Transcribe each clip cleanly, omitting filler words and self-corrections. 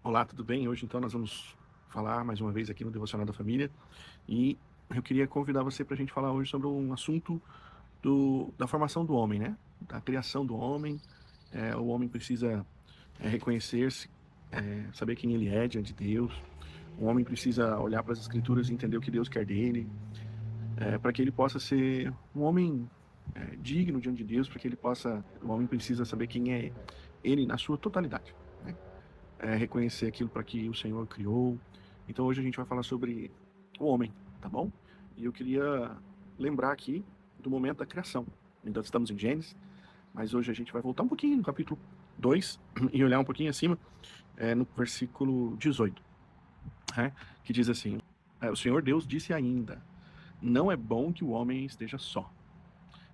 Olá, tudo bem? Hoje então nós vamos falar mais uma vez aqui no Devocional da Família e eu queria convidar você para a gente falar hoje sobre um assunto da formação do homem, né? Da criação do homem. O homem precisa reconhecer-se, saber quem ele é diante de Deus. O homem precisa olhar para as Escrituras e entender o que Deus quer dele, para que ele possa ser um homem digno diante de Deus, para que ele possa. O homem precisa saber quem é ele na sua totalidade, né? Reconhecer aquilo para que o Senhor criou. Então hoje a gente vai falar sobre o homem, tá bom? E eu queria lembrar aqui do momento da criação. Ainda estamos em Gênesis, mas hoje a gente vai voltar um pouquinho no capítulo 2 e olhar um pouquinho acima, no versículo 18, né, que diz assim: o Senhor Deus disse ainda, não é bom que o homem esteja só.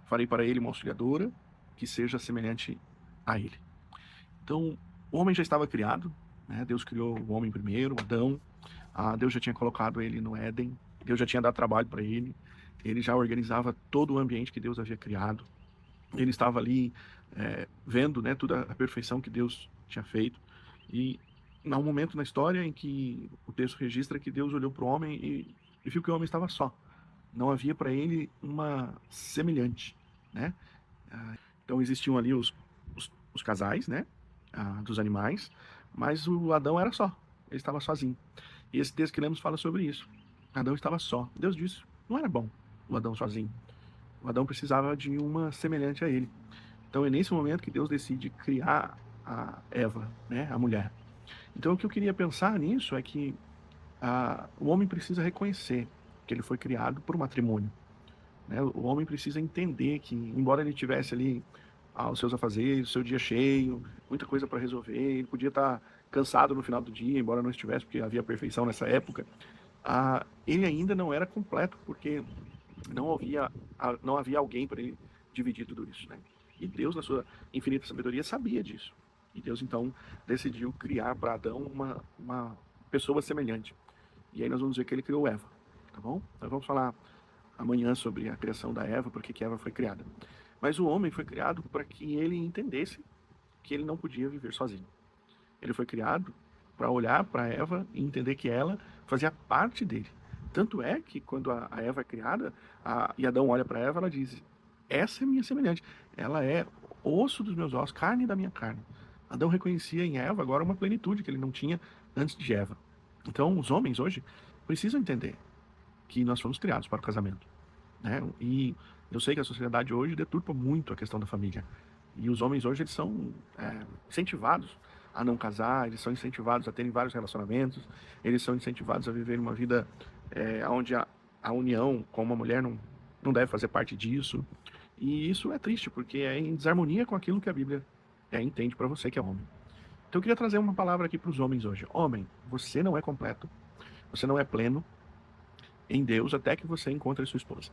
Farei para ele uma auxiliadora que seja semelhante a ele. Então, o homem já estava criado, né? Deus criou o homem primeiro, Adão. Deus já tinha colocado ele no Éden. Deus já tinha dado trabalho para ele. Ele já organizava todo o ambiente que Deus havia criado. Ele estava ali vendo, né, toda a perfeição que Deus tinha feito. E há um momento na história em que o texto registra que Deus olhou para o homem e viu que o homem estava só. Não havia para ele uma semelhante, né? Então existiam ali os casais, né, dos animais, mas o Adão era só, ele estava sozinho. E esse texto que lemos fala sobre isso. Adão estava só. Deus disse, não era bom o Adão sozinho. O Adão precisava de uma semelhante a ele. Então é nesse momento que Deus decide criar a Eva, né, a mulher. Então o que eu queria pensar nisso é que o homem precisa reconhecer que ele foi criado por matrimônio, né? O homem precisa entender que, embora ele tivesse ali os seus afazeres, o seu dia cheio, muita coisa para resolver, ele podia estar cansado no final do dia, embora não estivesse, porque havia perfeição nessa época, ele ainda não era completo, porque não havia alguém para ele dividir tudo isso, né? E Deus, na sua infinita sabedoria, sabia disso. E Deus, então, decidiu criar para Adão uma pessoa semelhante. E aí nós vamos ver que ele criou Eva, tá bom? Nós vamos falar amanhã sobre a criação da Eva, por que Eva foi criada. Mas o homem foi criado para que ele entendesse que ele não podia viver sozinho. Ele foi criado para olhar para Eva e entender que ela fazia parte dele. Tanto é que quando a Eva é criada, e Adão olha para Eva, ela diz: essa é minha semelhante, ela é osso dos meus ossos, carne da minha carne. Adão reconhecia em Eva agora uma plenitude que ele não tinha antes de Eva. Então, os homens hoje precisam entender que nós fomos criados para o casamento, né? E eu sei que a sociedade hoje deturpa muito a questão da família. E os homens hoje eles são incentivados a não casar, eles são incentivados a terem vários relacionamentos, eles são incentivados a viver uma vida onde a união com uma mulher não deve fazer parte disso. E isso é triste, porque é em desarmonia com aquilo que a Bíblia entende para você que é homem. Então eu queria trazer uma palavra aqui para os homens hoje. Homem, você não é completo, você não é pleno em Deus até que você encontre sua esposa,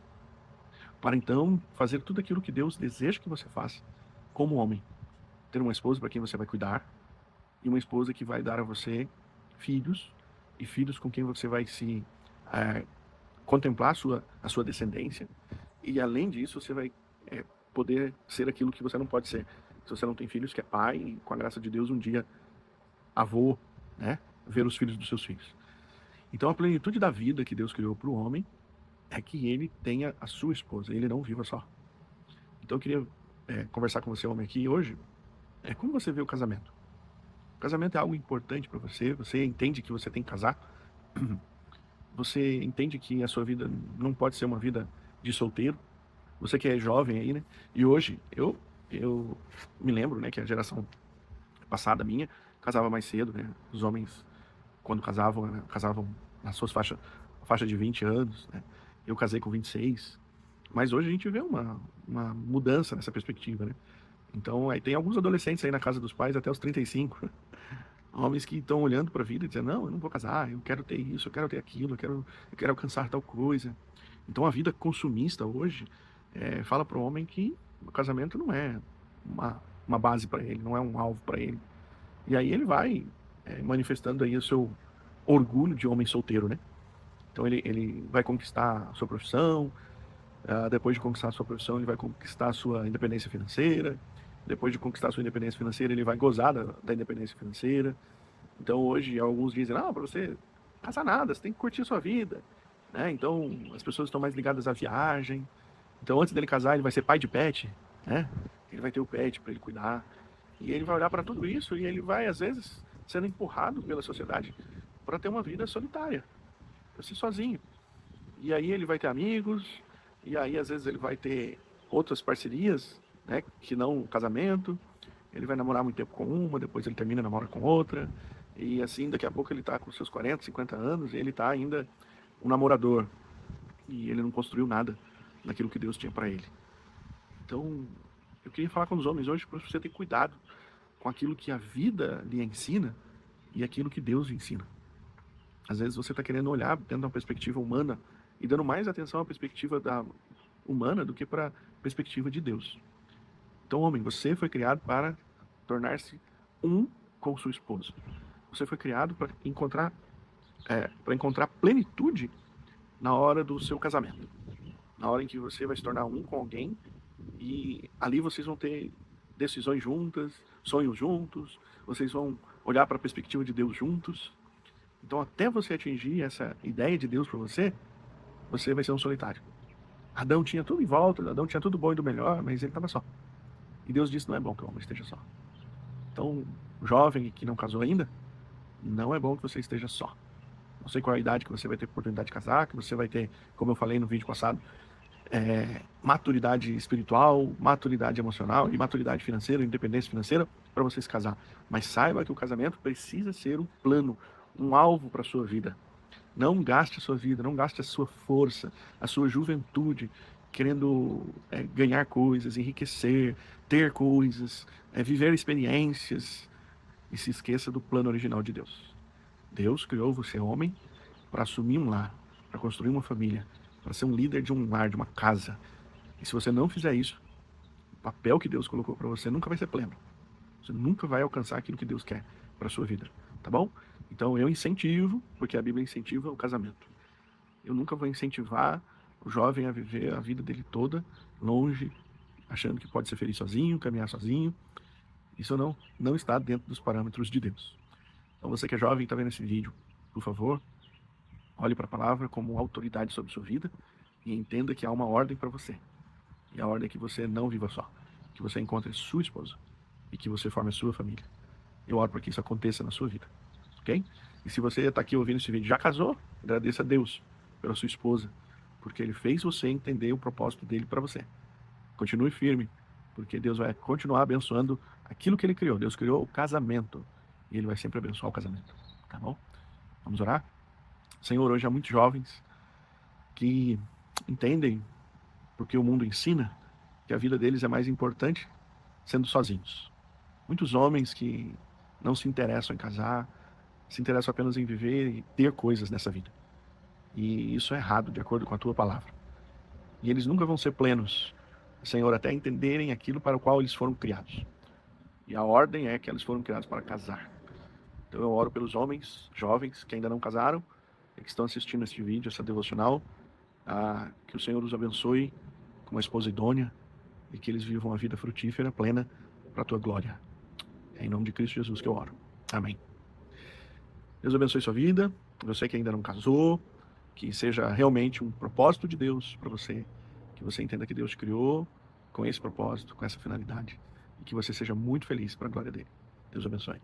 para então fazer tudo aquilo que Deus deseja que você faça como homem. Ter uma esposa para quem você vai cuidar, e uma esposa que vai dar a você filhos, e filhos com quem você vai se eh, contemplar a sua descendência, e além disso você vai poder ser aquilo que você não pode ser. Se você não tem filhos, que é pai, e com a graça de Deus um dia avô, né, ver os filhos dos seus filhos. Então a plenitude da vida que Deus criou para o homem é que ele tenha a sua esposa, ele não viva só. Então eu queria conversar com você, homem, aqui hoje. Como você vê o casamento? O casamento é algo importante para você? Você entende que você tem que casar? Você entende que a sua vida não pode ser uma vida de solteiro? Você que é jovem aí, né? E hoje, eu me lembro, né, que a geração passada minha casava mais cedo, né? Os homens, quando casavam, né, casavam nas suas faixa de 20 anos, né? Eu casei com 26. Mas hoje a gente vê uma mudança nessa perspectiva, né? Então, aí tem alguns adolescentes aí na casa dos pais até os 35, homens que estão olhando para a vida e dizendo, não, eu não vou casar, eu quero ter isso, eu quero ter aquilo, eu quero alcançar tal coisa. Então a vida consumista hoje fala para o homem que o casamento não é uma base para ele, não é um alvo para ele. E aí ele vai manifestando aí o seu orgulho de homem solteiro, né? Então ele vai conquistar a sua profissão, depois de conquistar a sua profissão, ele vai conquistar a sua independência financeira. Depois de conquistar a sua independência financeira, ele vai gozar da independência financeira. Então hoje alguns dizem, não, para você casar nada, você tem que curtir a sua vida, né? Então as pessoas estão mais ligadas à viagem. Então antes dele casar, ele vai ser pai de pet, né? Ele vai ter o pet para ele cuidar. E ele vai olhar para tudo isso e ele vai, às vezes, sendo empurrado pela sociedade para ter uma vida solitária, para ser sozinho. E aí ele vai ter amigos, e aí às vezes ele vai ter outras parcerias, né, que não casamento. Ele vai namorar muito tempo com uma, depois ele termina, namora com outra. E assim, daqui a pouco ele tá com seus 40, 50 anos e ele tá ainda um namorador. E ele não construiu nada daquilo que Deus tinha para ele. Então, eu queria falar com os homens hoje para você ter cuidado com aquilo que a vida lhe ensina e aquilo que Deus lhe ensina. Às vezes você está querendo olhar dentro de uma perspectiva humana e dando mais atenção à perspectiva humana do que para a perspectiva de Deus. Então, homem, você foi criado para tornar-se um com sua esposa. Você foi criado para encontrar plenitude na hora do seu casamento. Na hora em que você vai se tornar um com alguém e ali vocês vão ter decisões juntas, sonhos juntos, vocês vão olhar para a perspectiva de Deus juntos. Então, até você atingir essa ideia de Deus para você, você vai ser um solitário. Adão tinha tudo em volta, Adão tinha tudo bom e do melhor, mas ele estava só. E Deus disse, não é bom que o homem esteja só. Então, jovem que não casou ainda, não é bom que você esteja só. Não sei qual é a idade que você vai ter oportunidade de casar, que você vai ter, como eu falei no vídeo passado, maturidade espiritual, maturidade emocional e maturidade financeira, independência financeira, para você se casar. Mas saiba que o casamento precisa ser um plano, um alvo para a sua vida. Não gaste a sua vida, não gaste a sua força, a sua juventude, querendo ganhar coisas, enriquecer, ter coisas, viver experiências, e se esqueça do plano original de Deus. Deus criou você, homem, para assumir um lar, para construir uma família, para ser um líder de um lar, de uma casa. E se você não fizer isso, o papel que Deus colocou para você nunca vai ser pleno. Você nunca vai alcançar aquilo que Deus quer para a sua vida, tá bom? Então eu incentivo, porque a Bíblia incentiva o casamento. Eu nunca vou incentivar o jovem a viver a vida dele toda longe, achando que pode ser feliz sozinho, caminhar sozinho. Isso não está dentro dos parâmetros de Deus. Então você que é jovem e está vendo esse vídeo, por favor, olhe para a palavra como autoridade sobre sua vida e entenda que há uma ordem para você. E a ordem é que você não viva só, que você encontre sua esposa e que você forme a sua família. Eu oro para que isso aconteça na sua vida, ok? E se você está aqui ouvindo esse vídeo e já casou, agradeça a Deus pela sua esposa, porque Ele fez você entender o propósito dele para você. Continue firme, porque Deus vai continuar abençoando aquilo que Ele criou. Deus criou o casamento e Ele vai sempre abençoar o casamento, tá bom? Vamos orar? Senhor, hoje há muitos jovens que entendem, porque o mundo ensina, que a vida deles é mais importante sendo sozinhos. Muitos homens que não se interessam em casar, se interessam apenas em viver e ter coisas nessa vida. E isso é errado, de acordo com a tua palavra. E eles nunca vão ser plenos, Senhor, até entenderem aquilo para o qual eles foram criados. E a ordem é que eles foram criados para casar. Então eu oro pelos homens, jovens, que ainda não casaram e que estão assistindo este vídeo, essa devocional, que o Senhor os abençoe com uma esposa idônea e que eles vivam uma vida frutífera, plena, para a tua glória. É em nome de Cristo Jesus que eu oro. Amém. Deus abençoe sua vida. Você que ainda não casou, que seja realmente um propósito de Deus para você, que você entenda que Deus te criou com esse propósito, com essa finalidade, e que você seja muito feliz para a glória dele. Deus abençoe.